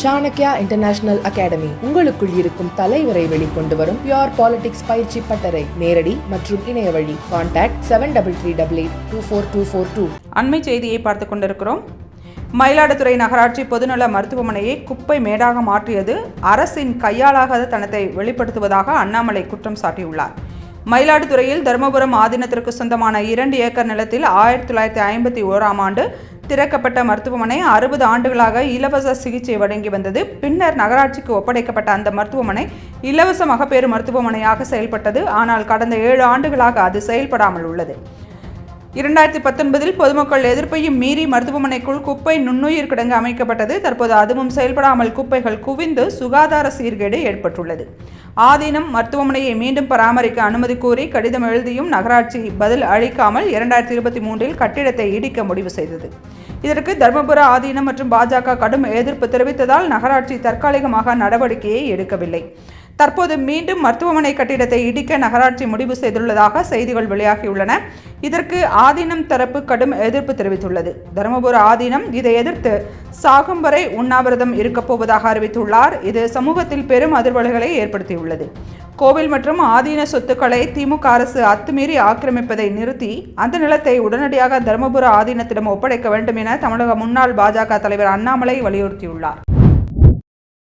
Chanakya international academy உங்களுக்குள் இருக்கும் தலைவரை வெளிக்கொண்டு வரும் பியூர் பாலிடிக்ஸ் பயிற்சி பட்டறை. நேரடி மற்றும் இணைய வழி. கான்டாக்ட் 7338824242. அண்மை செய்தியை பார்த்து கொண்டிருக்கிறோம். மயிலாடுதுறை நகராட்சி பொதுநல மருத்துவமனையை குப்பை மேடாக மாற்றியது அரசின் கையாளாகாத தனத்தை வெளிப்படுத்துவதாக அண்ணாமலை குற்றம் சாட்டியுள்ளார். மயிலாடுதுறையில் தருமபுரம் ஆதீனத்திற்கு சொந்தமான 2 ஏக்கர் நிலத்தில் 1951ஆம் ஆண்டு திறக்கப்பட்ட மருத்துவமனை 60 ஆண்டுகளாக இலவச சிகிச்சை வழங்கி வந்தது. பின்னர் நகராட்சிக்கு ஒப்படைக்கப்பட்ட அந்த மருத்துவமனை இலவச மகப்பேறு மருத்துவமனையாக செயல்பட்டது. ஆனால் கடந்த 7 ஆண்டுகளாக அது செயல்படாமல் உள்ளது. 2019இல் பொதுமக்கள் எதிர்ப்பையும் மீறி மருத்துவமனைக்குள் குப்பை நுண்ணுயிர் கிடங்கு அமைக்கப்பட்டது. தற்போது அதுவும் செயல்படாமல் குப்பைகள் குவிந்து சுகாதார சீர்கேடு ஏற்பட்டுள்ளது. ஆதீனம் மருத்துவமனையை மீண்டும் பராமரிக்க அனுமதி கோரி கடிதம் எழுதியும் நகராட்சி பதில் அளிக்காமல் 2023இல் கட்டிடத்தை இடிக்க முடிவு செய்தது. இதற்கு தர்மபுர ஆதீனம் மற்றும் பாஜக கடும் எதிர்ப்பு தெரிவித்ததால் நகராட்சி தற்காலிகமாக நடவடிக்கையை எடுக்கவில்லை. தற்போது மீண்டும் மருத்துவமனை கட்டிடத்தை இடிக்க நகராட்சி முடிவு செய்துள்ளதாக செய்திகள் வெளியாகியுள்ளன. இதற்கு ஆதீனம் தரப்பு கடும் எதிர்ப்பு தெரிவித்துள்ளது. தருமபுர ஆதீனம் இதை எதிர்த்து சாகும் வரை உண்ணாவிரதம் இருக்கப் போவதாக அறிவித்துள்ளார். இது சமூகத்தில் பெரும் அதிர்வலைகளை ஏற்படுத்தியுள்ளது. கோவில் மற்றும் ஆதீன சொத்துக்களை திமுக அரசு அத்துமீறி ஆக்கிரமிப்பதை நிறுத்தி அந்த நிலத்தை உடனடியாக தருமபுர ஆதீனத்திடம் ஒப்படைக்க வேண்டும் என தமிழக முன்னாள் பாஜக தலைவர் அண்ணாமலை வலியுறுத்தியுள்ளார்.